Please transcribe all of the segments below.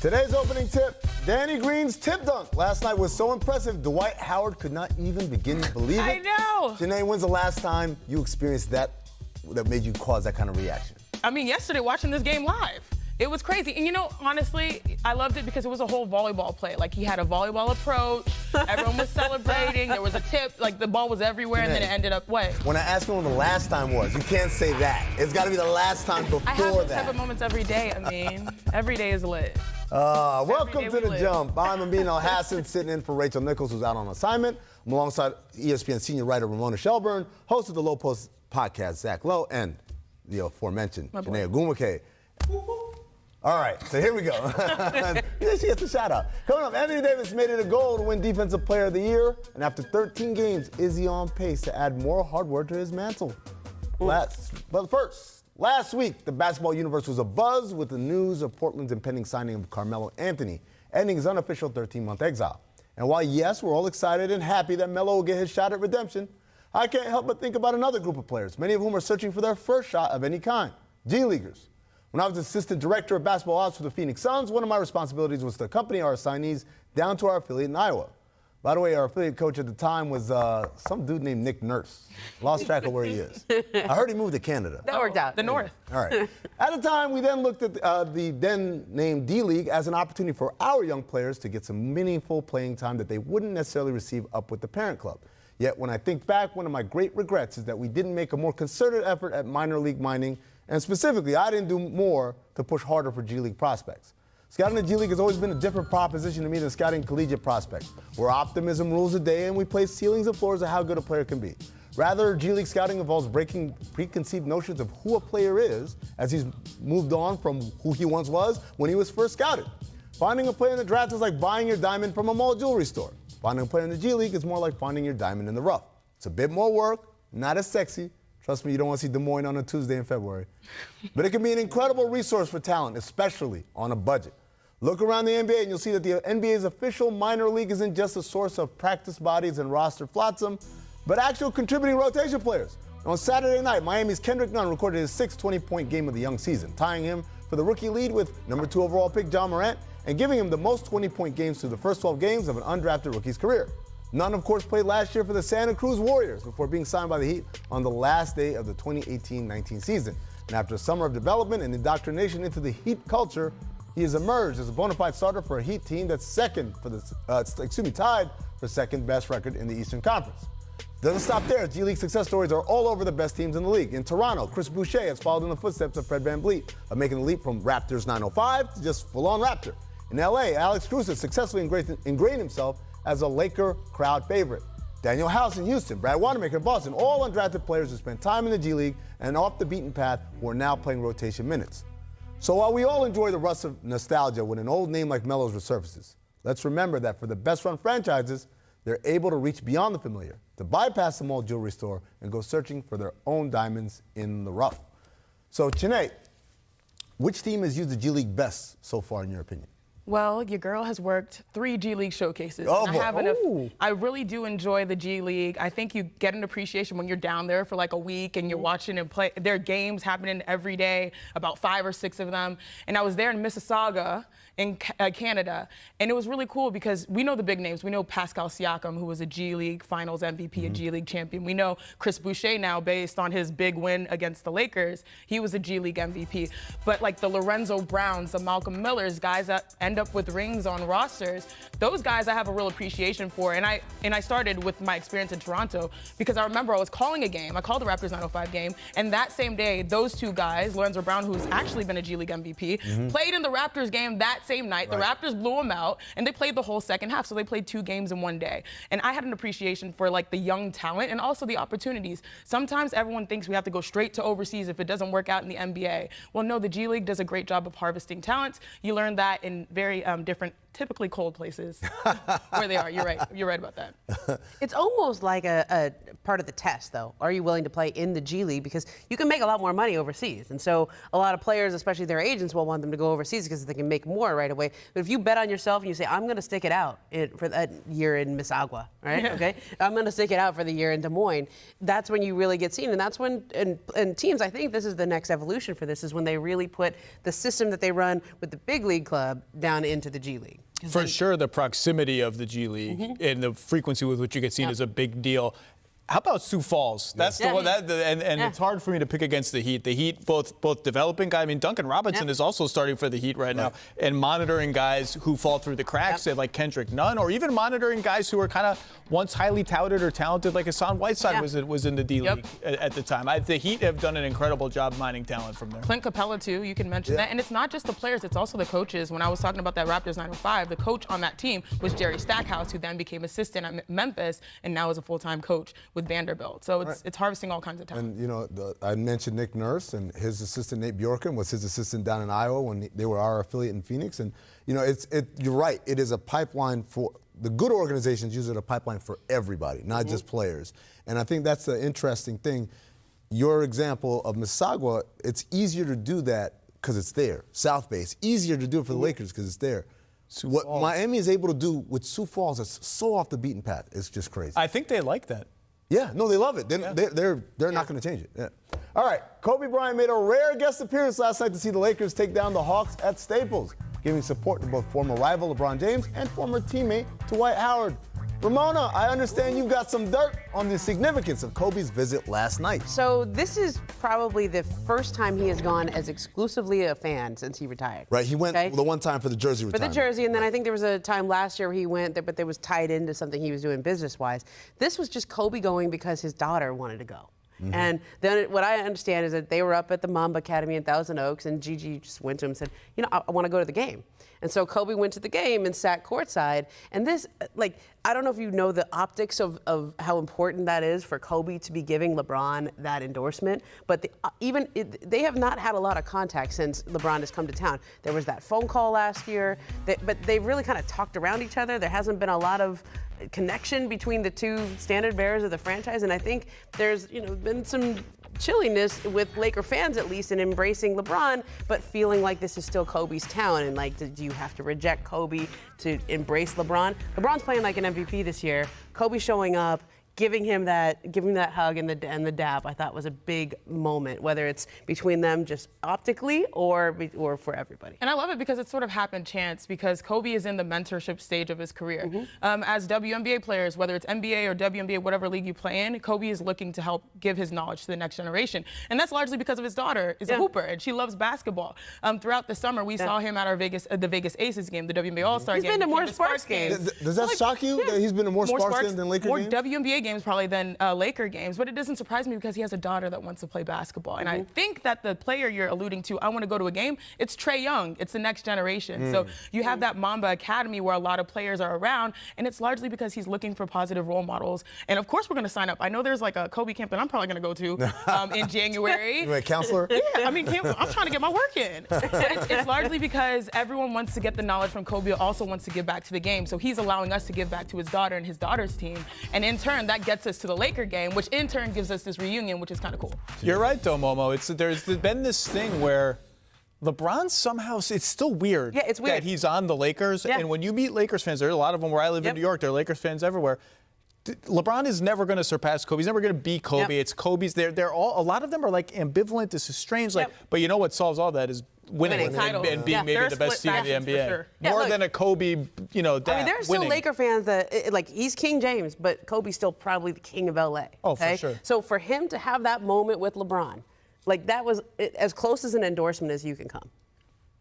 Today's opening tip, Danny Green's tip dunk last night was so impressive, Dwight Howard could not even begin to believe it. I know. Janae, when's the last time you experienced that made you cause that kind of reaction? I mean, yesterday watching this game live. It was crazy. And you know, honestly, I loved it because it was a whole volleyball play. Like, he had a volleyball approach. Everyone was celebrating. There was a tip. Like, the ball was everywhere, and then it ended up what? When I asked him when the last time was, you can't say that. It's got to be the last time before that. I have those type of moments every day. I mean, every day is lit. Welcome to The Jump. I'm Amin Al-Hassan, sitting in for Rachel Nichols, who's out on assignment. I'm alongside ESPN senior writer Ramona Shelburne, host of the Low Post podcast, Zach Lowe, and the aforementioned Janae Agumake. All right, so here we go. She gets a shout out. Coming up, Anthony Davis made it a goal to win Defensive Player of the Year, and after 13 games, is he on pace to add more hardware to his mantle? But first, last week, the basketball universe was abuzz with the news of Portland's impending signing of Carmelo Anthony, ending his unofficial 13-month exile. And while, yes, we're all excited and happy that Melo will get his shot at redemption, I can't help but think about another group of players, many of whom are searching for their first shot of any kind, G-Leaguers. When I was assistant director of basketball ops for the Phoenix Suns, one of my responsibilities was to accompany our assignees down to our affiliate in Iowa. By the way, our affiliate coach at the time was some dude named Nick Nurse. Lost track of where he is. I heard he moved to Canada. That worked out. The North. All right. At the time, we then looked at the then named D-League as an opportunity for our young players to get some meaningful playing time that they wouldn't necessarily receive up with the parent club. Yet when I think back, one of my great regrets is that we didn't make a more concerted effort at minor league mining, and specifically, I didn't do more to push harder for G-League prospects. Scouting the G-League has always been a different proposition to me than scouting collegiate prospects, where optimism rules the day and we place ceilings and floors of how good a player can be. Rather, G-League scouting involves breaking preconceived notions of who a player is as he's moved on from who he once was when he was first scouted. Finding a player in the draft is like buying your diamond from a mall jewelry store. Finding a player in the G-League is more like finding your diamond in the rough. It's a bit more work, not as sexy. Trust me, you don't want to see Des Moines on a Tuesday in February. But it can be an incredible resource for talent, especially on a budget. Look around the NBA and you'll see that the NBA's official minor league isn't just a source of practice bodies and roster flotsam, but actual contributing rotation players. On Saturday night, Miami's Kendrick Nunn recorded his sixth 20-point game of the young season, tying him for the rookie lead with number 2 overall pick John Morant and giving him the most 20-point games through the first 12 games of an undrafted rookie's career. Nunn, of course, played last year for the Santa Cruz Warriors before being signed by the Heat on the last day of the 2018-19 season. And after a summer of development and indoctrination into the Heat culture, he has emerged as a bona fide starter for a Heat team that's tied for second best record in the Eastern Conference. Doesn't stop there. G-League success stories are all over the best teams in the league. In Toronto, Chris Boucher has followed in the footsteps of Fred VanVleet of making the leap from Raptors 905 to just full-on Raptor. In LA, Alex Cruz has successfully ingrained himself as a Laker crowd favorite. Daniel House in Houston, Brad Wanamaker in Boston, all undrafted players who spent time in the G-League and off the beaten path who are now playing rotation minutes. So while we all enjoy the rush of nostalgia when an old name like Melo's resurfaces, let's remember that for the best-run franchises, they're able to reach beyond the familiar, to bypass the mall jewelry store and go searching for their own diamonds in the rough. So, Janae, which team has used the G-League best so far, in your opinion? Well, your girl has worked 3 G-League showcases. Oh, I really do enjoy the G-League. I think you get an appreciation when you're down there for like a week and you're watching and play. There are games happening every day, about 5 or 6 of them. And I was there in Mississauga in Canada, and it was really cool because we know the big names. We know Pascal Siakam, who was a G-League Finals MVP, a G-League champion. We know Chris Boucher now, based on his big win against the Lakers. He was a G-League MVP. But like the Lorenzo Browns, the Malcolm Millers, guys that end up with rings on rosters, those guys I have a real appreciation for. And I started with my experience in Toronto because I remember I was calling a game. I called the Raptors 905 game, and that same day, those 2 guys, Lorenzo Brown, who's actually been a G-League MVP, played in the Raptors game that same night. Right. The Raptors blew them out, and they played the whole second half, so they played 2 games in one day. And I had an appreciation for like the young talent and also the opportunities. Sometimes everyone thinks we have to go straight to overseas if it doesn't work out in the NBA. Well, no, the G-League does a great job of harvesting talent. You learn that in very different typically cold places where they are. You're right. You're right about that. It's almost like a part of the test, though. Are you willing to play in the G League? Because you can make a lot more money overseas. And so a lot of players, especially their agents, will want them to go overseas because they can make more right away. But if you bet on yourself and you say, I'm going to stick it out for that year in Mississauga, right? Yeah. Okay? I'm going to stick it out for the year in Des Moines. That's when you really get seen. And that's when, and teams, I think this is the next evolution for this, is when they really put the system that they run with the big league club down into the G League. For sure, the proximity of the G League and the frequency with which you get seen is a big deal. How about Sioux Falls? That's the one and it's hard for me to pick against the Heat. The Heat, both developing guys. I mean, Duncan Robinson is also starting for the Heat right now, and monitoring guys who fall through the cracks, like Kendrick Nunn, or even monitoring guys who were kind of once highly touted or talented, like Hassan Whiteside was in the D League at the time. The Heat have done an incredible job mining talent from there. Clint Capella too. You can mention that, and it's not just the players; it's also the coaches. When I was talking about that Raptors 905, the coach on that team was Jerry Stackhouse, who then became assistant at Memphis and now is a full-time coach with Vanderbilt. So it's harvesting all kinds of talent. And, you know, I mentioned Nick Nurse, and his assistant, Nate Bjorken, was his assistant down in Iowa when they were our affiliate in Phoenix. And, you know, you're right. It is a pipeline for the good organizations use it a pipeline for everybody, not just players. And I think that's the interesting thing. Your example of Mississauga, it's easier to do that because it's there. South Bay, it's easier to do it for the Lakers because it's there. What Miami is able to do with Sioux Falls is so off the beaten path. It's just crazy. I think they like that. Yeah, no, they love it. They're not going to change it. Yeah. All right, Kobe Bryant made a rare guest appearance last night to see the Lakers take down the Hawks at Staples, giving support to both former rival LeBron James and former teammate Dwight Howard. Ramona, I understand you've got some dirt on the significance of Kobe's visit last night. So this is probably the first time he has gone as exclusively a fan since he retired. Right, he went the one time for the jersey retirement. For the jersey, and then I think there was a time last year where he went there, but there was tied into something he was doing business-wise. This was just Kobe going because his daughter wanted to go. And then what I understand is that they were up at the Mamba Academy in Thousand Oaks, and Gigi just went to him and said, you know, I want to go to the game. And so Kobe went to the game and sat courtside. And this, like, I don't know if you know the optics of how important that is for Kobe to be giving LeBron that endorsement, but they have not had a lot of contact since LeBron has come to town. There was that phone call last year, but they've really kind of talked around each other. There hasn't been a lot of connection between the two standard bearers of the franchise, and I think there's been some chilliness with Laker fans, at least, in embracing LeBron, but feeling like this is still Kobe's town, and like, do you have to reject Kobe to embrace LeBron? LeBron's playing like an MVP this year. Kobe showing up, giving him that hug and the dap, I thought was a big moment, whether it's between them just optically or for everybody. And I love it because it sort of happened chance, because Kobe is in the mentorship stage of his career. As WNBA players, whether it's NBA or WNBA, whatever league you play in, Kobe is looking to help give his knowledge to the next generation. And that's largely because of his daughter is a hooper, and she loves basketball. Throughout the summer, we saw him at our the Vegas Aces game, the WNBA All-Star game. He's been to more Sparks games. Does that shock you that he's been to more Sparks games than Laker games? More WNBA games probably than Laker games, but it doesn't surprise me because he has a daughter that wants to play basketball. And I think that the player you're alluding to, I want to go to a game, it's Trae Young. It's the next generation. So you have that Mamba Academy where a lot of players are around, and it's largely because he's looking for positive role models. And of course we're going to sign up. I know there's like a Kobe camp that I'm probably going to go to in January. You a counselor? Yeah, I mean, I'm trying to get my work in. It's largely because everyone wants to get the knowledge from Kobe, also wants to give back to the game. So he's allowing us to give back to his daughter and his daughter's team. And in turn, that gets us to the Laker game, which in turn gives us this reunion, which is kind of cool. You're right, though, Momo. There's been this thing where LeBron somehow, it's still weird, it's weird that he's on the Lakers. And when you meet Lakers fans, there are a lot of them where I live in New York, there are Lakers fans everywhere. LeBron is never going to surpass Kobe. He's never going to beat Kobe. It's Kobe's. They're all, a lot of them are like ambivalent. This is strange. But you know what solves all that is winning and being maybe the best team in the NBA. Sure. More than a Kobe, I mean, there's still Laker fans that, like, he's King James, but Kobe's still probably the king of LA. Oh, for sure. So for him to have that moment with LeBron, like, that was as close as an endorsement as you can come.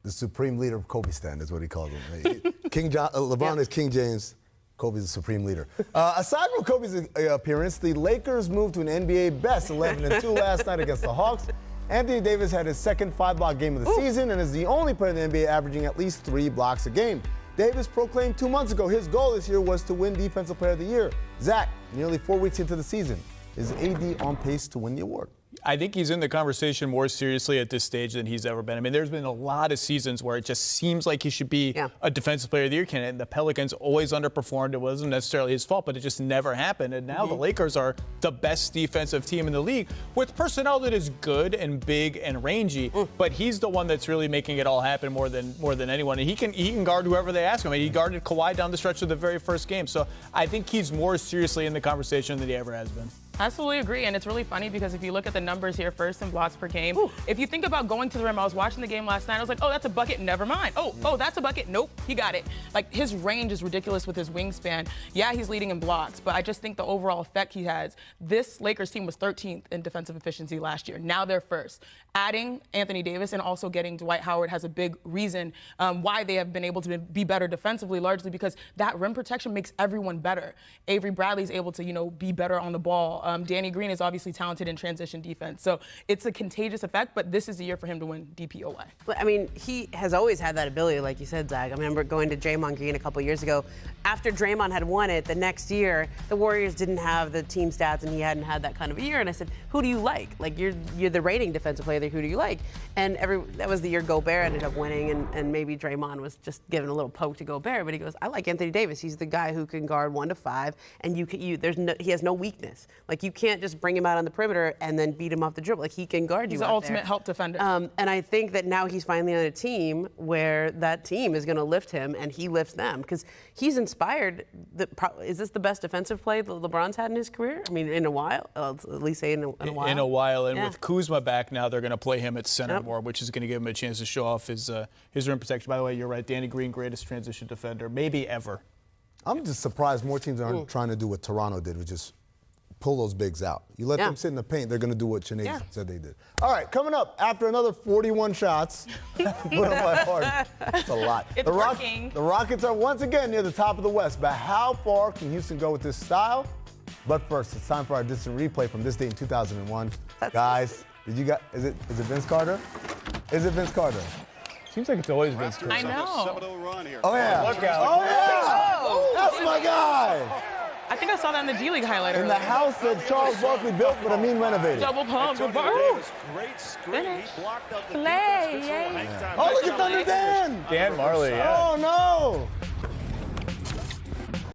The supreme leader of Kobe stand is what he called him. LeBron is King James. Kobe's the supreme leader. Aside from Kobe's appearance, the Lakers moved to an NBA best 11-2 last night against the Hawks. Anthony Davis had his second 5-block game of the season and is the only player in the NBA averaging at least 3 blocks a game. Davis proclaimed 2 months ago his goal this year was to win Defensive Player of the Year. Zach, nearly 4 weeks into the season, is AD on pace to win the award? I think he's in the conversation more seriously at this stage than he's ever been. I mean, there's been a lot of seasons where it just seems like he should be a Defensive Player of the Year candidate. And the Pelicans always underperformed. It wasn't necessarily his fault, but it just never happened. And now the Lakers are the best defensive team in the league with personnel that is good and big and rangy. But he's the one that's really making it all happen more than anyone. And he can guard whoever they ask him. I mean, he guarded Kawhi down the stretch of the very first game. So I think he's more seriously in the conversation than he ever has been. Absolutely agree, and it's really funny because if you look at the numbers here, first in blocks per game, if you think about going to the rim, I was watching the game last night, I was like, oh, that's a bucket, never mind. Oh, that's a bucket, nope, he got it. Like, his range is ridiculous with his wingspan. Yeah, he's leading in blocks, but I just think the overall effect he has, this Lakers team was 13th in defensive efficiency last year. Now they're first. Adding Anthony Davis and also getting Dwight Howard has a big reason why they have been able to be better defensively, largely because that rim protection makes everyone better. Avery Bradley's able to, be better on the ball. Danny Green is obviously talented in transition defense. So it's a contagious effect, but this is the year for him to win DPOY. I mean, he has always had that ability, like you said, Zach. I remember going to Draymond Green a couple years ago. After Draymond had won it, the next year, the Warriors didn't have the team stats, and he hadn't had that kind of a year. And I said, who do you like? Like, you're the reigning defensive player. Who do you like? And that was the year Gobert ended up winning, and maybe Draymond was just giving a little poke to Gobert. But he goes, I like Anthony Davis. He's the guy who can guard 1 to 5, and he has no weakness. Like, you can't just bring him out on the perimeter and then beat him off the dribble. Like, he can guard you. He's the ultimate help defender. And I think that now he's finally on a team where that team is going to lift him, and he lifts them because he's inspired. Is this the best defensive play that LeBron's had in his career? I mean, in a while. At least say in a while. In a while, and with Kuzma back now, they're going to play him at center more, which is going to give him a chance to show off his rim protection. By the way, you're right. Danny Green, greatest transition defender, maybe ever. I'm just surprised more teams aren't trying to do what Toronto did, which is pull those bigs out. You let them sit in the paint, they're going to do what Sinead said they did. All right, coming up, after another 41 shots, put up by Harden. That's a lot. It's working. The Rockets are once again near the top of the West, but how far can Houston go with this style? But first, it's time for our distant replay from this date in 2001. Guys, is it Vince Carter? Is it Vince Carter? Seems like it's always Vince Carter. I know. Oh, yeah. Look out. Oh, yeah. That's my guy. I think I saw that in the G League highlight In earlier. the house that Charles Barkley built, but Amin renovated. Double pump. Great screen. Finish. He blocked up the Play, defense. Oh, look at Thunder Dan. Dan Marley, Oh, no.